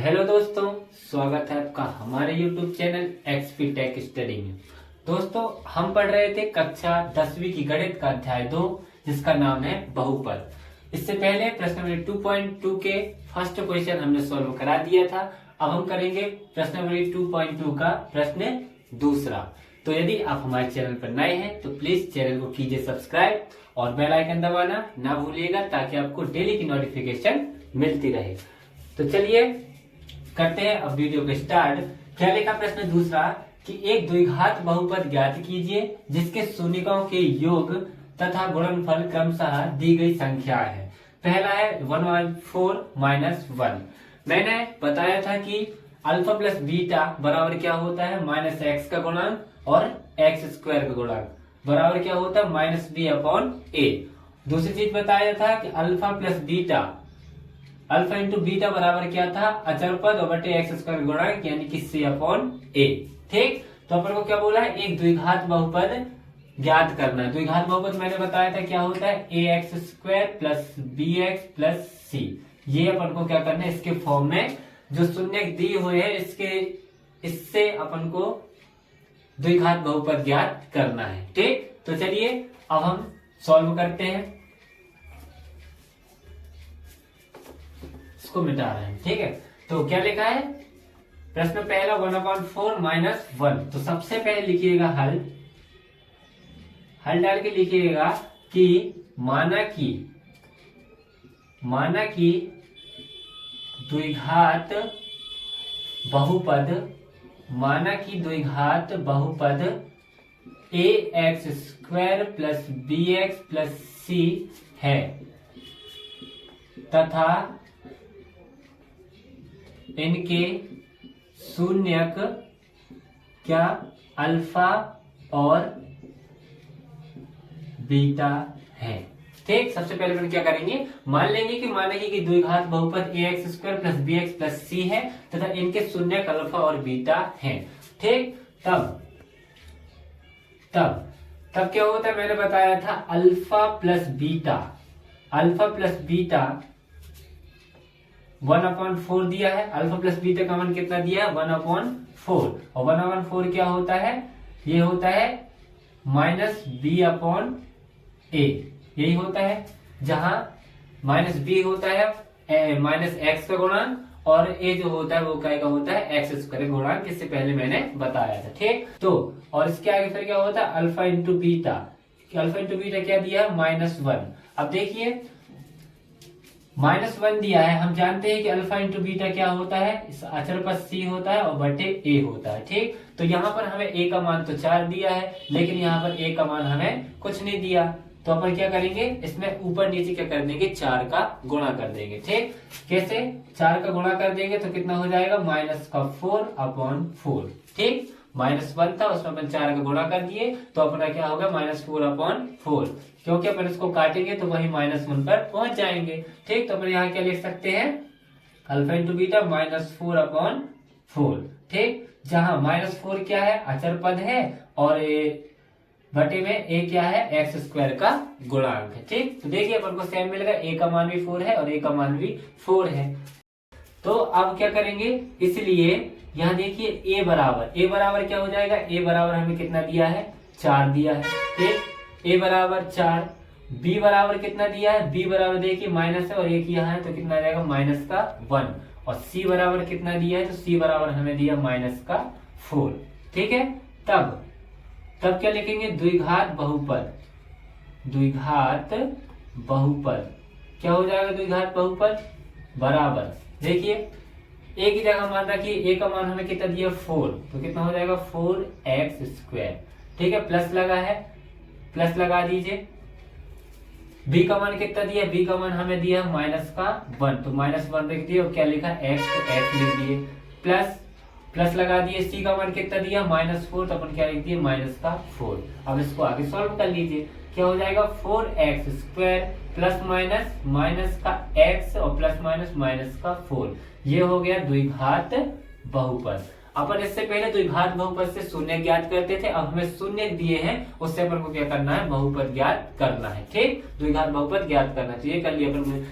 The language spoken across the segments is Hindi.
हेलो दोस्तों, स्वागत है आपका हमारे YouTube channel XP tech study में। दोस्तों, हम पढ़ रहे थे कक्षा 10वीं की गणित का अध्याय 2, जिसका नाम है बहुपद। इससे पहले प्रश्न नंबर 2.2 के फर्स्ट क्वेश्चन हमने सॉल्व करा दिया था। अब हम करेंगे प्रश्न नंबर 2.2 का प्रश्न दूसरा। तो यदि आप हमारे चैनल पर नए हैं तो प्लीज चैनल को कीजिए सब्सक्राइब और बेल आइकन दबाना ना भूलिएगा, ताकि आपको डेली की नोटिफिकेशन मिलती रहे। तो चलिए करते हैं अब वीडियो को स्टार्ट। क्या लिखा प्रश्न दूसरा कि एक द्विघात बहुपद ज्ञात कीजिए जिसके शून्यकों के योग तथा गुणनफल क्रमशः दी गई संख्या है। पहला है 1/4 - 1। मैंने बताया था कि अल्फा प्लस बीटा बराबर क्या होता है, -x का गुणांक और x² का गुणांक बराबर क्या होता है, -b/a। दूसरी चीज बताया था कि alpha plus beta, alpha into beta बराबर क्या था, अचर पद और बटे x² गुणांक यानी कि c/a। ठीक, तो अपन को क्या बोला है, एक द्विघात बहुपद ज्ञात करना है। द्विघात बहुपद मैंने बताया था क्या होता है, ax² + bx + c। ये अपन को क्या करना है, इसके फॉर्म में जो शून्य दिए हुए हैं इससे अपन को द्विघात बहुपद ज्ञात करना है। ठीक, तो चलिए अब हम सॉल्व करते हैं, इसको मिटा रहे हैं। ठीक है, तो क्या लिखा है प्रश्न पहला 1/4 - 1। तो सबसे पहले लिखिएगा हल डाल के लिखिएगा कि माना कि द्विघात बहुपद ax² + bx + c है तथा इनके शून्यक क्या अल्फा और बीटा है। ठीक, सबसे पहले अपन क्या करेंगे, मान लेंगे कि द्विघात बहुपद ax² + bx + c है तथा इनके शून्यक अल्फा और बीटा हैं। ठीक, तब क्या होता है, मैंने बताया था अल्फा प्लस बीटा 1/4 दिया है। अल्फा प्लस बीटा का मान कितना दिया है, 1/4। और 1/4 क्या होता है, ये होता है -b/a। यही होता है, जहां -b होता है -x का गुणांक और a जो होता है वो क्या होता है, x² गुणांक। इससे पहले मैंने बताया था। ठीक, तो और इसके आगे फिर क्या होता है, alpha into beta. Alpha into beta क्या दिया है, -1। अब देखिए -1 दिया है, हम जानते हैं कि अल्फा इंटू बीटा क्या होता है, इस अचर पद c होता है और बटे a होता है। ठीक, तो यहाँ पर हमें a का मान तो 4 दिया है, लेकिन यहाँ पर a का मान हमें कुछ नहीं दिया। तो अपन क्या करेंगे, इसमें ऊपर नीचे क्या कर देंगे, 4 का गुणा कर देंगे। ठीक, कैसे 4 का गुणा कर देंगे तो कितना हो जाएगा, -4/4। ठीक, -1 था, उसमें अपन 4 का गुणा कर दिए तो अपना क्या होगा, -4/4। क्योंकि अपन इसको काटेंगे तो वही -1 पर पहुंच जाएंगे। ठीक, तो अपन यहाँ क्या लिख सकते हैं, अल्फा इंटू बीटा -4/4। ठीक, जहां -4 क्या है, अचर पद है और बटे में a क्या है, x² का गुणांक है। ठीक, तो देखिए अपन को सेम मिलेगा, a का मान भी 4 है और a का मान भी 4 है। तो अब क्या करेंगे, इसलिए यहाँ देखिए a बराबर क्या हो जाएगा, a बराबर हमें कितना दिया है, 4 दिया है। ठीक, a बराबर 4। b बराबर कितना दिया है, b बराबर देखिए माइनस है और एक यहाँ है तो कितना आ जाएगा, -1। और c बराबर कितना दिया है, तो c बराबर हमें दिया -4। ठीक है, तब क्या लिखेंगे, द्विघात बहुपद क्या हो जाएगा, द्विघात बहुपद बराबर देखिए एक ही जगह मान रखिए, a का मान हमें कितना दिया, 4, तो कितना हो जाएगा 4x²। ठीक है, प्लस लगा है, प्लस लगा दीजिए। b का मान कितना दिया, b का मान हमें दिया -1, तो -1 लिख दिए और क्या लिखा, x तो x लिख दिए, प्लस लगा दिए। c का मान कितना दिया, -4, तो अपन क्या लिख दिए, -4। अब इसको आगे सॉल्व कर लीजिए, क्या हो जाएगा, 4x² प्लस का x और प्लस का 4। ये हो गया द्विघात बहुपद। अपन इससे पहले द्विघात बहुपद से शून्य ज्ञात करते थे, अब हमें शून्य दिए हैं, उससे अपन को क्या करना है, बहुपद ज्ञात करना है। ठीक, द्विघात बहुपद ज्ञात करना चाहिए, कर लिया अपन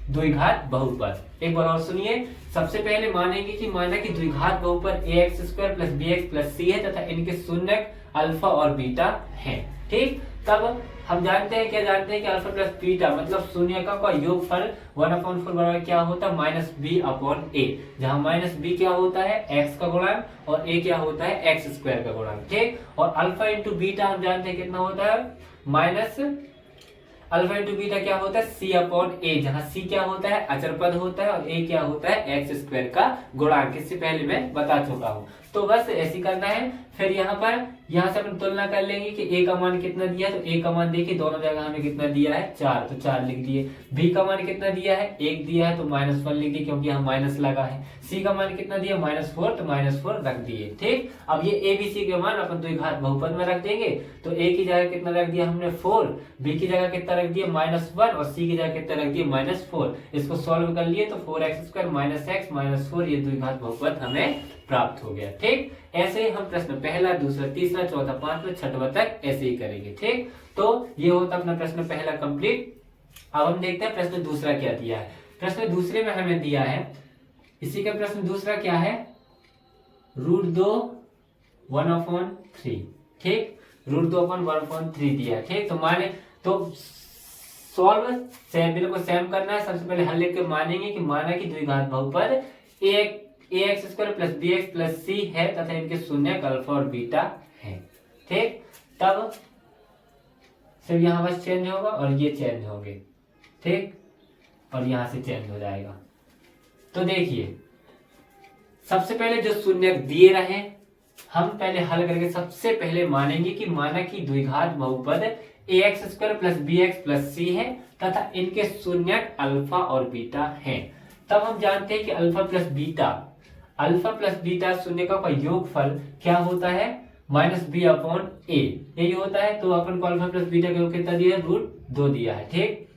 द्विघात बहुपद। एक बार और सुनिए, सबसे पहले मानेंगे कि माना कि द्विघात बहुपद ax² plus bx plus c है तथा इनके शून्यक अल्फा और बीटा हैं। ठीक, तब हम जानते हैं, क्या जानते हैं कि अल्फा प्लस बीटा मतलब शून्यकों का योगफल 1/4 बराबर क्या होता है माइनस बी अपॉन ए, जहां माइनस बी क्या होता है x का गुणांक और a क्या होता है x² का गुणांक। ठीक, और अल्फा इंटू बीटा हम जानते हैं कितना होता है माइनस अल्फा इंटू बीटा क्या होता है c अपॉन ए, जहां c क्या होता है अचर पद होता है और a क्या होता है x² का गुणांक। इससे पहले मैं बता चुका हूं, तो बस ऐसी करना है। फिर यहाँ से अपन तुलना कर लेंगे कि a का मान कितना दिया है, तो a का मान देखिए दोनों जगह हमें कितना दिया है 4, तो 4 लिख दिए। b का मान कितना दिया है 1 दिया है तो -1 लिख दिए क्योंकि यहाँ माइनस लगा है। c का मान कितना दिया -4 तो -4 रख दिए। ठीक, अब ये a b c के मान अपन द्विघात बहुपद में रख देंगे, तो a की जगह कितना रख दिया हमने 4, b की जगह कितना रख दिया -1 और c की जगह कितना रख दिया -4। इसको सॉल्व कर लिए तो 4x² - x 4 ये द्विघात बहुपद हमें प्राप्त हो गया। ठीक, ऐसे ही हम प्रश्न पहला, दूसरा, तीसरा, चौथा, पांचवा, छठवां तक ऐसे ही करेंगे। ठीक, तो ये होता अपना प्रश्न पहला कंप्लीट। अब हम देखते हैं प्रश्न दूसरा क्या दिया है। प्रश्न दूसरे में हमें दिया है, इसी का प्रश्न दूसरा क्या है √2 1/3। ठीक, √2 1/3 दिया है। ठीक, तो माने तो सॉल्व बिल्कुल सेम करना है। सबसे पहले हल लिख के मानेंगे कि माना कि द्विघात बहुपद ax² plus bx plus c है तथा इनके शून्यक अल्फा और बीटा है। ठीक, तब सिर्फ यहाँ बस चेंज होगा और ये चेंज होंगे। ठीक, और यहां से चेंज हो जाएगा। तो देखिए सबसे पहले जो शून्यक दिए रहे हम पहले हल करके सबसे पहले मानेंगे कि माना कि द्विघात बहुपद ax² plus bx plus c है तथा इनके शून्यक अल्फा और बीटा हैं। तब हम जानते हैं कि अल्फा प्लस बीटा शून्यकों का योगफल क्या होता है -b अपॉन a, यही होता है। तो अपन को अल्फा प्लस बीटा का योग कितना दिया है √2 दिया है। ठीक,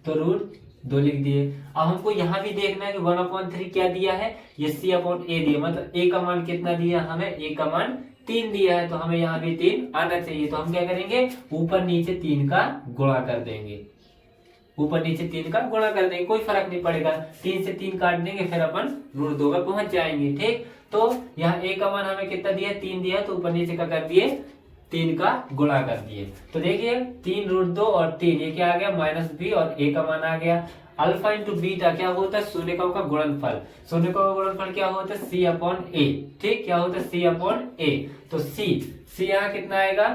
तो √2 लिख दिए। अब हमको यहाँ भी देखना है कि 1/3 क्या दिया है, ये c अपॉन a दिया, मतलब a का मान कितना दिया हमें, a का मान 3 दिया है, तो हमें यहाँ भी 3 आना चाहिए। तो हम क्या करेंगे ऊपर नीचे 3 का गुणा कर देंगे, ऊपर नीचे 3 का गुणा कर देंगे, कोई फर्क नहीं पड़ेगा। 3 से 3 काट देंगे फिर अपन √2 पर पहुंच जाएंगे। ठीक, तो यहाँ a का मान हमें कितना दिया 3 दिया, तो ऊपर नीचे का कर दिए 3 का गुणा कर दिए। तो देखिए 3 √2 और 3 ये क्या आ गया -b और a का मान आ गया। अल्फा इंटू बीटा क्या होता है शून्यकों का गुणनफल, शून्यकों का गुणनफल क्या होता है c अपॉन a। ठीक, क्या होता है c अपॉन a, तो c यहाँ कितना आएगा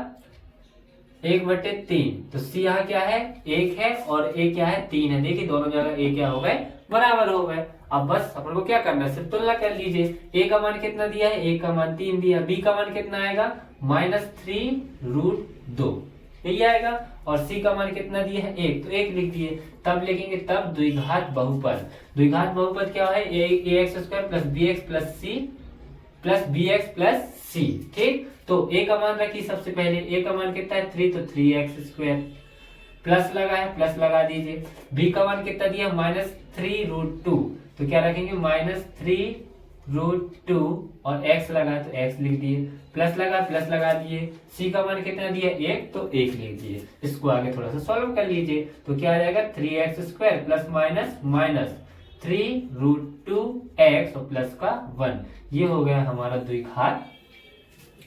1/3, तो c यहाँ क्या है 1 है और a क्या है 3 है। देखिए दोनों जगह a क्या हो गए बराबर हो गए। अब बस अपन को क्या करना है सिर्फ तुलना कर लीजिए। a का मान कितना दिया है, a का मान 3 दिया, b का मान कितना आएगा -3√2 यही आएगा, और c का मान कितना दिया है 1, तो 1 लिख दिए। तब लिखेंगे तब द्विघात बहुपद क्या है ax² plus bx plus c plus bx plus c। ठीक, तो a का मान रखिए सबसे पहले, a का मान कितना है 3, तो 3x² प्लस लगा है प्लस लगा दीजिए। b का मान कितना दिया -3√2, तो क्या रखेंगे -3√2 और x लगा है तो x लिख दिए, प्लस लगा दिए। c का मान कितना दिया 1, तो 1 लिख दिए। इसको आगे थोड़ा सा सॉल्व कर लीजिए, तो क्या आ जाएगा 3x² प्लस माइनस 3√2x और प्लस का 1, ये हो गया हमारा द्विघात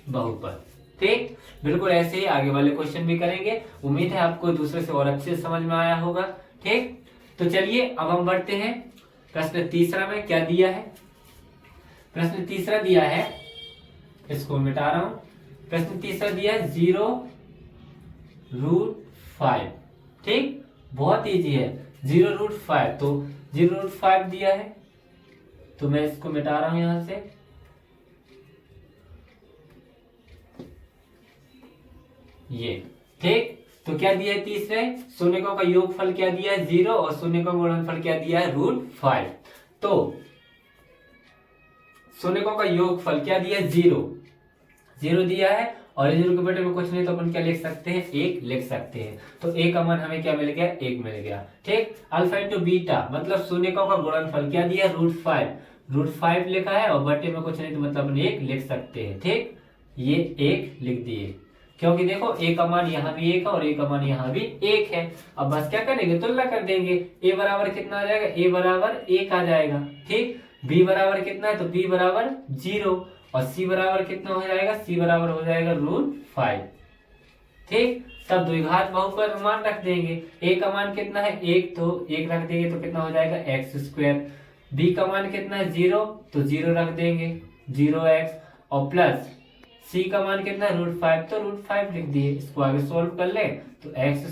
बहुपद। ठीक, बिल्कुल ऐसे ही आगे वाले क्वेश्चन भी करेंगे। उम्मीद है आपको दूसरे से और अच्छे से समझ में आया होगा। ठीक, तो चलिए अब हम बढ़ते हैं प्रश्न तीसरा में। क्या दिया है, प्रश्न तीसरा दिया है, इसको मिटा रहा हूं। प्रश्न तीसरा दिया है 0√5। ठीक, बहुत इजी है 0√5, तो 0√5 दिया है, तो मैं इसको मिटा रहा हूं यहां से। ये ठीक, तो क्या दिया है तीसरे शून्यकों का योगफल क्या दिया है 0 और शून्यकों का गुणनफल क्या दिया है √5। तो शून्यकों का योगफल क्या दिया है 0 दिया है, और 0 के बेटे में कुछ नहीं तो अपन क्या लिख सकते हैं 1 लिख सकते हैं। तो a का मान हमें क्या मिल गया 1 मिल गया। ठीक, अल्फा इंटू बीटा मतलब शून्यकों का गुणनफल क्या दिया √5 लिखा है और बटे में कुछ नहीं तो मतलब अपन 1 लिख सकते हैं। ठीक, ये 1 लिख दिए क्योंकि देखो ए का मान यहाँ भी एक है और ए का मान यहाँ भी एक है। अब बस क्या करेंगे, तुलना कर देंगे। ए बराबर कितना आ जाएगा, ए बराबर 1 आ जाएगा। ठीक, बी बराबर कितना है, तो बी बराबर 0 और सी बराबर कितना हो जाएगा, सी बराबर हो जाएगा √5। ठीक, तब द्विघात बहुपद में मान रख देंगे। ए का मान कितना है 1, तो 1 रख देंगे तो कितना हो जाएगा x²। बी का मान कितना है 0, तो 0 रख देंगे 0x, और प्लस सी का मान कितना है √5, तो √5 लिख दिए। इसको आगे सोल्व कर ले तो x²,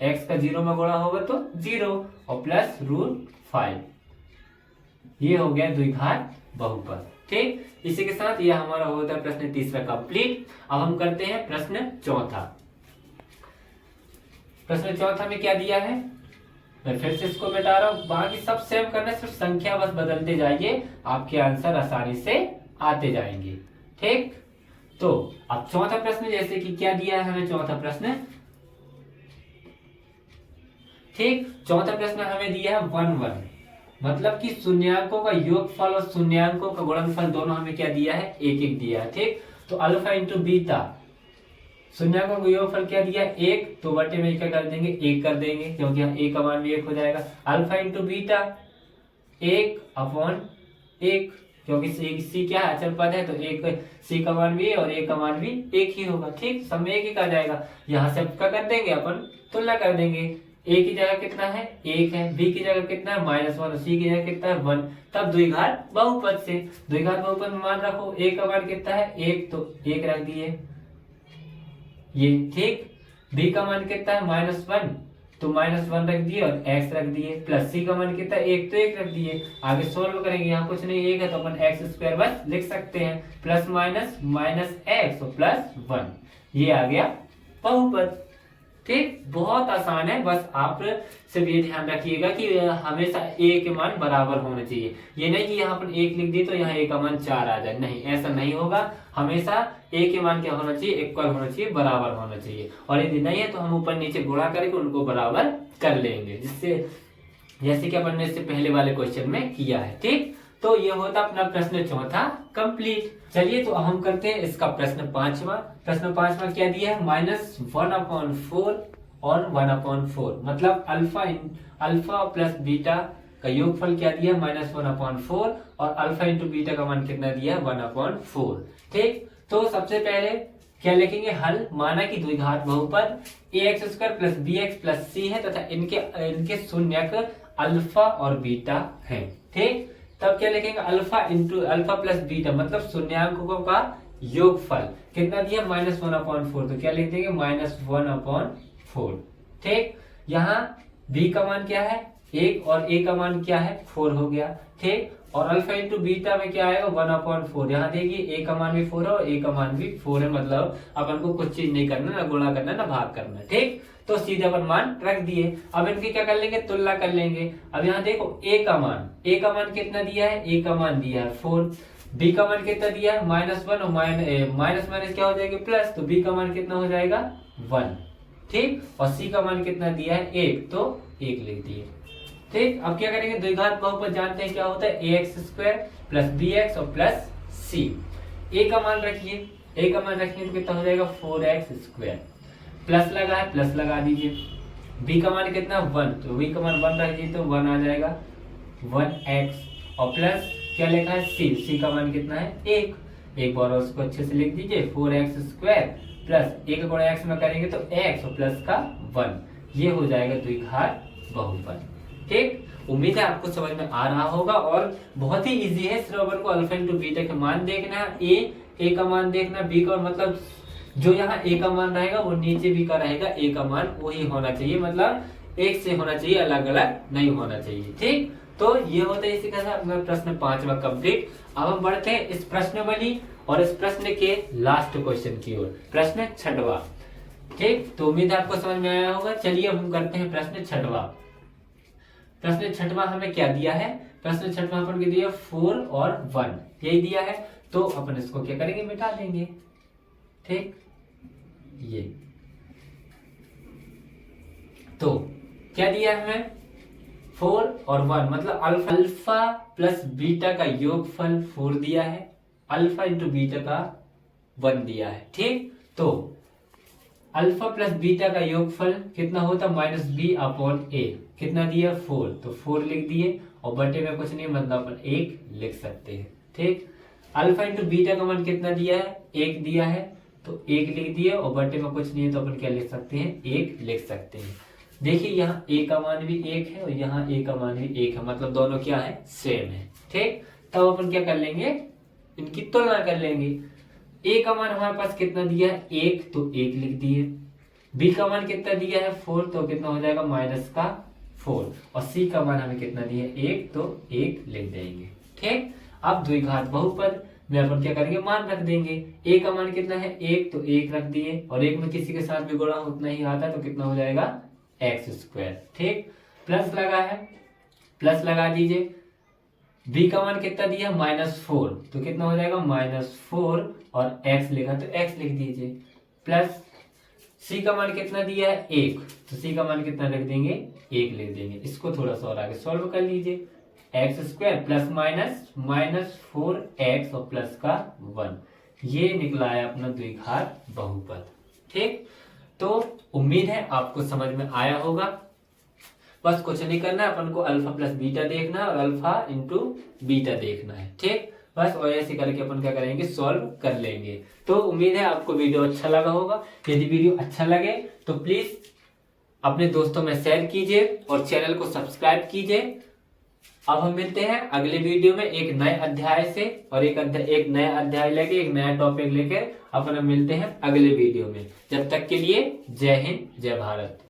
x का 0 में गुणा होगा तो 0 और प्लस √5। ये हो गया द्विघात बहुपद। ठीक, इसी के साथ ये हमारा होता है प्रश्न तीसरा कंप्लीट। अब हम करते हैं प्रश्न चौथा। प्रश्न चौथा में क्या दिया है, मैं फिर से इसको मिटा रहा हूं, बाकी सब सेम करना, सिर्फ संख्या बस बदलते जाइए, आपके आंसर आसानी से आते जाएंगे। ठीक, तो अब चौथा प्रश्न जैसे कि क्या दिया है हमें चौथा प्रश्न। ठीक, चौथा प्रश्न हमें दिया है 1 1, मतलब कि शून्यांकों का योगफल और शून्यांकों का गुणनफल दोनों हमें क्या दिया है, 1 1 दिया है। ठीक, तो अल्फा इंटू बीटा, शून्यांकों का योगफल क्या दिया है 1, तो बटे में क्या कर देंगे 1 कर देंगे, क्योंकि हम ए का मान भी 1 हो जाएगा। अल्फा इंटू बीटा 1/1, क्योंकि सी क्या है, अचर पद है, तो एक सी का मान भी और ए का मान भी 1 ही होगा। ठीक, सब में 1 1 आ जाएगा। यहाँ से क्या कर देंगे, अपन तुलना कर देंगे। ए की जगह कितना है 1 है, बी की जगह कितना है -1 और सी की जगह कितना है 1। तब द्विघात बहुपद से, द्विघात बहुपद में मान रखो, ए का मान कितना है 1, तो 1 रख दिए ये। ठीक, बी का मान कितना है -1, तो -1 रख दिए और x रख दिए, प्लस सी का मान कितना है 1, तो 1 रख दिए। आगे सोल्व करेंगे, यहाँ कुछ नहीं 1 है तो अपन x² बस लिख सकते हैं, प्लस माइनस -x और +1, ये आ गया बहुपद। ठीक, बहुत आसान है, बस आप सिर्फ ये ध्यान रखिएगा कि हमेशा a के मान बराबर होने चाहिए। ये नहीं कि यहाँ पर 1 लिख दिए तो यहाँ a का मान 4 आ जाए, नहीं, ऐसा नहीं होगा। हमेशा a के मान क्या होना चाहिए, इक्वल होना चाहिए, बराबर होना चाहिए। और यदि नहीं है तो हम ऊपर नीचे गुणा करके उनको बराबर कर लेंगे, जिससे जैसे कि अपन ने इससे पहले वाले क्वेश्चन में किया है। ठीक, तो ये होता अपना प्रश्न चौथा कंप्लीट। चलिए, तो हम करते हैं इसका प्रश्न पांचवा। प्रश्न पांचवा क्या दिया है, -1/4 और 1/4, मतलब अल्फा प्लस बीटा का योगफल क्या दिया है -1/4 और अल्फा इंटू बीटा का मान कितना दिया है 1/4। ठीक, तो सबसे पहले क्या लिखेंगे, हल। माना कि द्विघात बहुपद ax² + bx + c है तथा इनके शून्यक अल्फा और बीटा है। ठीक, तब क्या लिखेंगे, अल्फा प्लस बीटा, मतलब शून्यांकों का योगफल कितना दिया -1/4, तो क्या लिख देंगे -1/4। ठीक, यहाँ b का मान क्या है 1 और a का मान क्या है 4 हो गया। ठीक, और अल्फा इंटू बीटा में क्या आएगा 1/4। यहाँ देखिए a का मान भी 4 है और a का मान भी 4 है, मतलब अपन को कुछ चीज नहीं करना, ना गुणा करना ना भाग करना। ठीक, तो सीधे अपन मान रख दिए। अब इनकी क्या कर लेंगे, तुलना कर लेंगे। अब यहाँ देखो a का मान कितना दिया है, a का मान दिया है 4, b का मान कितना दिया है -1 और माइनस क्या हो जाएगा प्लस, तो b का मान कितना हो जाएगा 1। ठीक, और c का मान कितना दिया है 1, तो 1 लिख दिए। ठीक, अब क्या करेंगे, द्विघात बहुपद जानते हैं क्या होता है, ax² + bx और प्लस c। a का मान रखिए, a का मान रखिए तो कितना हो जाएगा 4x², प्लस लगा है प्लस लगा दीजिए। b का मान कितना 1, तो b का मान 1 रख दीजिए तो 1 आ जाएगा 1x, और प्लस क्या लिखा है c का मान कितना है 1। एक बार उसको अच्छे से लिख दीजिए, 4x² प्लस 1 गुणा x में करेंगे तो x और प्लस का 1, ये हो जाएगा द्विघात बहुपद। ठीक, उम्मीद है आपको समझ में आ रहा होगा और बहुत ही इजी है। सिर्फ अपन को अल्फा इंटू बीटा के मान देखना है, ए का मान देखना, बी का मतलब जो यहाँ a का मान रहेगा वो नीचे b का रहेगा, a का मान वही होना चाहिए, मतलब एक से होना चाहिए, अलग अलग नहीं होना चाहिए। ठीक, तो ये होता है इसी के साथ अपना प्रश्न पांचवा कंप्लीट। अब हम बढ़ते हैं इस प्रश्नावली और इस प्रश्न के लास्ट क्वेश्चन की ओर, प्रश्न छठवा। ठीक, तो उम्मीद है आपको समझ में आया होगा। चलिए हम करते हैं प्रश्न छठवा। प्रश्न छठवा हमें क्या दिया है, प्रश्न छठवा अपन को दिया 4 और 1, यही दिया है। तो अपन इसको क्या करेंगे, मिटा देंगे। ठीक, ये तो क्या दिया है हमें 4 और 1, मतलब अल्फा प्लस बीटा का योगफल 4 दिया है, अल्फा इंटू बीटा का 1 दिया है। ठीक, तो अल्फा प्लस बीटा का योगफल कितना होता -b/a, कितना दिया 4, तो 4 लिख दिए और बटे में कुछ नहीं मतलब अपन 1 लिख सकते हैं। ठीक, अल्फा इंटू बीटा का मान कितना दिया है 1 दिया है, तो 1 लिख दिए और बटे में कुछ नहीं है तो अपन क्या लिख सकते हैं 1 लिख सकते हैं। देखिए यहाँ a का मान भी 1 है और यहाँ a का मान भी 1 है, मतलब दोनों क्या है सेम है। ठीक, तब अपन क्या कर लेंगे इनकी तुलना कर लेंगे। a का मान हमारे पास कितना दिया है 1, तो 1 लिख दिए। b का मान कितना दिया है 4, तो कितना हो जाएगा -4, और c का मान हमें कितना दिया है 1, तो 1 लिख देंगे। ठीक, अब द्विघात बहुपद में अपन क्या करेंगे मान रख देंगे। a का मान कितना है 1, तो 1 रख दिए और 1 में किसी के साथ भी गुणा उतना ही आता है तो कितना हो जाएगा x²। ठीक, प्लस लगा है, प्लस लगा दीजिए। b का मान कितना दिया -4, तो कितना हो जाएगा -4 और x लिखा तो x लिख दीजिए। प्लस c का मान कितना दिया है 1, तो c का मान कितना लिख देंगे 1 लिख देंगे। इसको थोड़ा सा और आगे सॉल्व कर लीजिए। x² प्लस माइनस -4x और प्लस का 1, ये निकला है अपना द्विघात बहुपद। ठीक, तो उम्मीद है आपको समझ में आया होगा। बस कुछ नहीं करना है, अपन को अल्फा प्लस बीटा देखना है और अल्फा इंटू बीटा देखना है। ठीक, बस और ऐसे करके अपन क्या करेंगे सॉल्व कर लेंगे। तो उम्मीद है आपको वीडियो अच्छा लगा होगा। यदि वीडियो अच्छा लगे तो प्लीज अपने दोस्तों में शेयर कीजिए और चैनल को सब्सक्राइब कीजिए। अब हम मिलते हैं अगले वीडियो में एक नए अध्याय से और एक नया अध्याय लेके एक नया टॉपिक लेकर अपन मिलते हैं अगले वीडियो में। जब तक के लिए जय हिंद जय भारत।